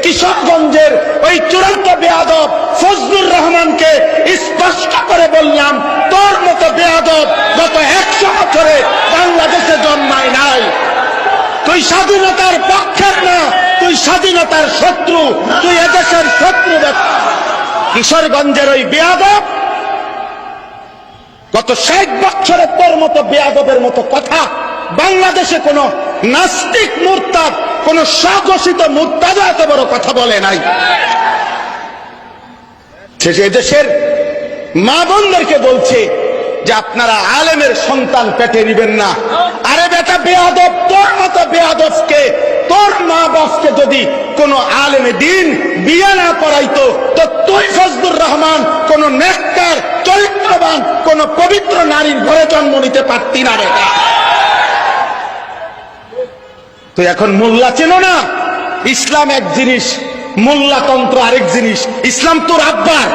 কিশোরগঞ্জের ওই চূড়ান্ত বেয়াদব ফজলুর রহমানকে স্পষ্ট করে বললাম, তোর মতো বেয়াদব গত 100 বছরে বাংলাদেশে জন্মায় নাই। তুই স্বাধীনতার পক্ষের না, তুই স্বাধীনতার শত্রু, তুই এদেশের শত্রু ব্যক্তি। কিশোরগঞ্জের ওই বেয়াদব গত 60 বছরে তোর মতো বেয়াদবের মতো কথা বাংলাদেশে কোন নাস্তিক মুরতাদ, কোন স্বঘোষিত মুরতাদ এত বড় কথা বলে নাই। শেষে দেশের মা বোনদেরকে বলছে যে আপনারা আলেমের সন্তান পেটে নিবেন না। আরে বেটা বেয়াদব, তোর মতো বেয়াদবকে, তোর মা বাপকে যদি কোন আলেমে দিন বিয়ে না করাইতো তো তুই ফজলুর রহমান কোন নেককার চরিত্রবান কোন পবিত্র নারীর ঘরে জন্ম নিতে পারতি না বেটা। তো এখন মোল্লা চেনো না? ইসলাম এক জিনিস, মোল্লাতন্ত্র আরেক জিনিস। ইসলাম তোর আব্বার,